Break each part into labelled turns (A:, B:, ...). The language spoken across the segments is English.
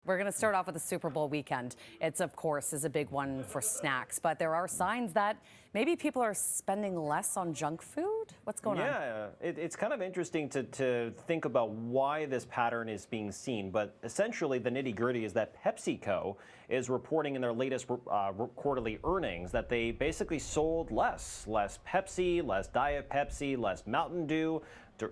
A: We're going to start off with the Super Bowl weekend. It's, of course, is a big one for snacks, but there are signs that maybe people are spending less on junk food. What's going on?
B: Yeah, it's kind of interesting to think about why this pattern is being seen, but essentially the nitty-gritty is that PepsiCo is reporting in their latest quarterly earnings that they basically sold less Pepsi, less Diet Pepsi, less Mountain Dew.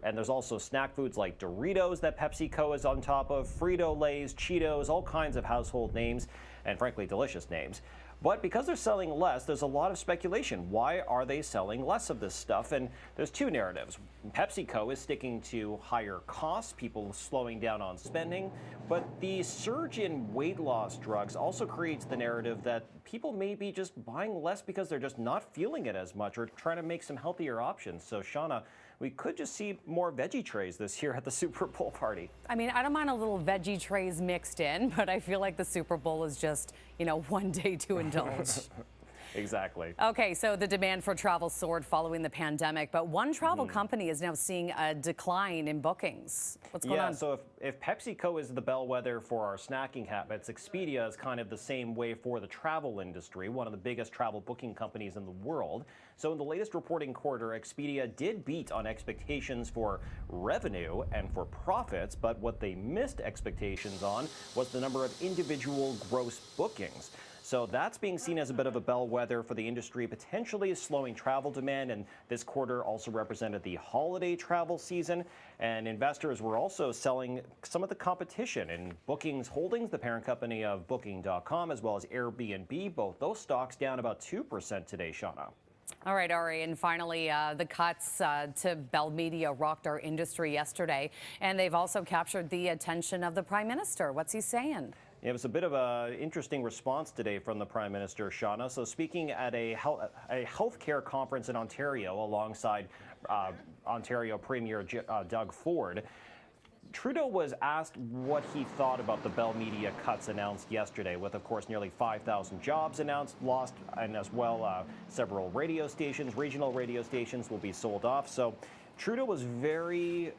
B: And there's also snack foods like Doritos that PepsiCo is on top of, Frito-Lays, Cheetos, all kinds of household names, and frankly, delicious names. But because they're selling less, there's a lot of speculation. Why are they selling less of this stuff? And there's two narratives. PepsiCo is sticking to higher costs, people slowing down on spending. But the surge in weight loss drugs also creates the narrative that people may be just buying less because they're just not feeling it as much or trying to make some healthier options. So, Shauna, we could just see more veggie trays this year at the Super Bowl party.
A: I mean, I don't mind a little veggie trays mixed in, but I feel like the Super Bowl is just, one day to indulge.
B: Exactly.
A: Okay, so the demand for travel soared following the pandemic, but one travel company is now seeing a decline in bookings. What's going on?
B: Yeah, so if PepsiCo is the bellwether for our snacking habits, Expedia is kind of the same way for the travel industry, one of the biggest travel booking companies in the world. So in the latest reporting quarter, Expedia did beat on expectations for revenue and for profits, but what they missed expectations on was the number of individual gross bookings. So that's being seen as a bit of a bellwether for the industry, potentially slowing travel demand. And this quarter also represented the holiday travel season. And investors were also selling some of the competition in Bookings Holdings, the parent company of Booking.com, as well as Airbnb. Both those stocks down about 2% today, Shauna.
A: All right, Ari, and finally, the cuts to Bell Media rocked our industry yesterday, and they've also captured the attention of the Prime Minister. What's he saying?
B: It was a bit of an interesting response today from the Prime Minister, Shauna. So speaking at a healthcare conference in Ontario alongside Ontario Premier Doug Ford, Trudeau was asked what he thought about the Bell Media cuts announced yesterday, with, of course, nearly 5,000 jobs lost, and as well several radio stations, regional radio stations will be sold off. So Trudeau was very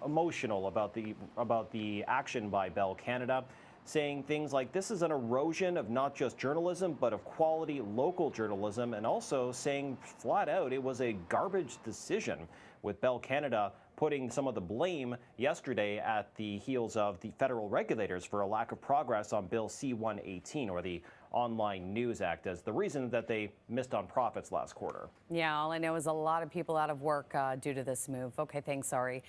B: emotional about the action by Bell Canada, saying things like this is an erosion of not just journalism, but of quality local journalism, and also saying flat out it was a garbage decision, with Bell Canada putting some of the blame yesterday at the heels of the federal regulators for a lack of progress on Bill C-118, or the Online News Act, as the reason that they missed on profits last quarter.
A: Yeah, all I know is a lot of people out of work due to this move. Okay, thanks, Ari.